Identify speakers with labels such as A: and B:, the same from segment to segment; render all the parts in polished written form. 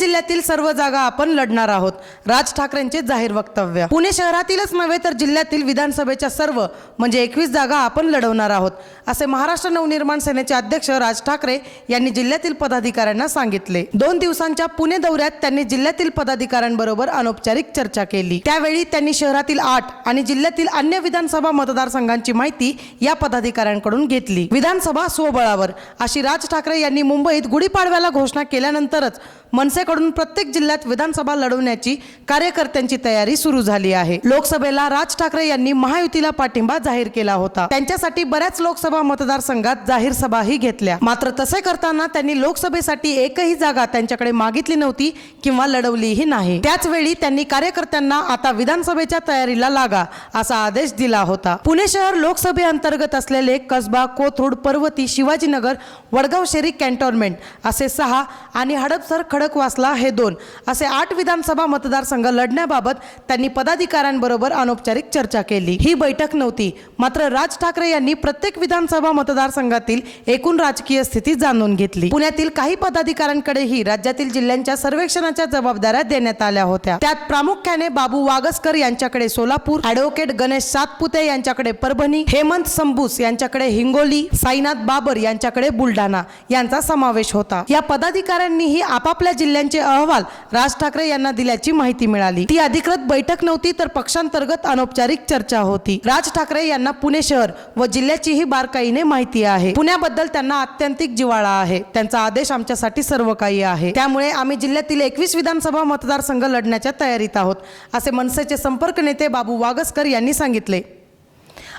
A: जिल्ह्यातील सर्व जागा आपण लढणार आहोत, राज ठाकरेंचे जाहीर वक्तव्य। पुणे शहरातीलच नव्हे तर जिल्ह्यातील विधानसभेच्या सर्व म्हणजे 21 जागा आपण लढवणार आहोत, असे महाराष्ट्र नवनिर्माण सेनेचे अध्यक्ष राज ठाकरे यांनी जिल्ह्यातील पदाधिकाऱ्यांना सांगितले। 2 दिवसांच्या पुणे दौऱ्यात त्यांनी जिल्ह्यातील पदाधिकाऱ्यांबरोबर अनौपचारिक चर्चा केली। त्यावेळी त्यांनी शहरातील 8 आणि जिल्ह्यातील अन्य विधानसभा मतदारसंघांची माहिती या पदाधिकाऱ्यांकडून घेतली। विधानसभा स्वबळावर अशी राज ठाकरे यांनी मुंबईत गुढीपाडव्याला घोषणा केल्यानंतरच मनसेकडून प्रत्येक जिल्ह्यात विधानसभा लढवण्याची कार्यकर्त्यांची तयारी सुरू झाली आहे। लोकसभेला राज ठाकरे यांनी महायुतीला पाठिंबा जाहीर केला होता। त्यांच्यासाठी बऱ्याच लोकसभा मतदारसंघात जाहीर सभाही घेतल्या, मात्र तसे करताना त्यांनी लोकसभेसाठी एकही जागा त्यांच्याकडे मागितली नव्हती किंवा लढवलीही नाही। त्याच वेळी त्यांनी कार्यकर्त्यांना आता विधानसभेच्या तयारीला लागा असा आदेश दिला होता। पुणे शहर लोकसभेअंतर्गत असलेले कसबा, कोथरूड, पर्वती, शिवाजीनगर, वडगाव शहरी कॅन्टोन्मेंट असे 6 आणि हडपसर, खडकवासला हे 2 असे 8 विधानसभा मतदारसंघ लढण्याबाबत त्यांनी पदाधिकाऱ्यांबरोबर अनौपचारिक चर्चा केली। ही बैठक नव्हती, मात्र राज ठाकरे यांनी प्रत्येक विधानसभा मतदारसंघातील एकूण राजकीय स्थिती जाणून घेतली। पुण्यातील काही पदाधिकाऱ्यांकडेही राज्यातील जिल्ह्यांच्या सर्वेक्षणाच्या जबाबदाऱ्या देण्यात आल्या होत्या। त्यात प्रामुख्याने बाबू वागसकर यांच्याकडे सोलापूर, ॲडव्होकेट गणेश सातपुते यांच्याकडे परभणी, हेमंत संबूस यांच्याकडे हिंगोली, साईनाथ बाबर यांच्याकडे बुलढाणा यांचा समावेश होता। या पदाधिकाऱ्यांनीही आपापल्या जिल्ह्यांचे अहवाल राज ठाकरे यांना दिल्याची माहिती मिळाली। ती अधिकृत बैठक नव्हती तर पक्षांतर्गत अनौपचारिक चर्चा होती। राज ठाकरे यांना पुणे शहर व जिल्ह्याचीही बारकाईने माहिती आहे। पुण्याबद्दल त्यांना अत्यंतिक जिव्हाळा आहे। त्यांचा आदेश आमच्यासाठी सर्व काही आहे, त्यामुळे आम्ही जिल्ह्यातील 21 विधानसभा मतदारसंघ लढण्याच्या तयारीत आहोत, असे मनसेचे संपर्क नेते बाबू वागसकर यांनी सांगितले।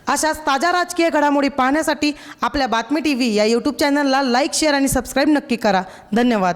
A: अशाच ताज्या राजकीय घडामोडी पाहण्यासाठी आपल्या बातमी टीव्ही या YouTube चॅनलला लाईक, शेअर आणि सबस्क्राईब नक्की करा। धन्यवाद।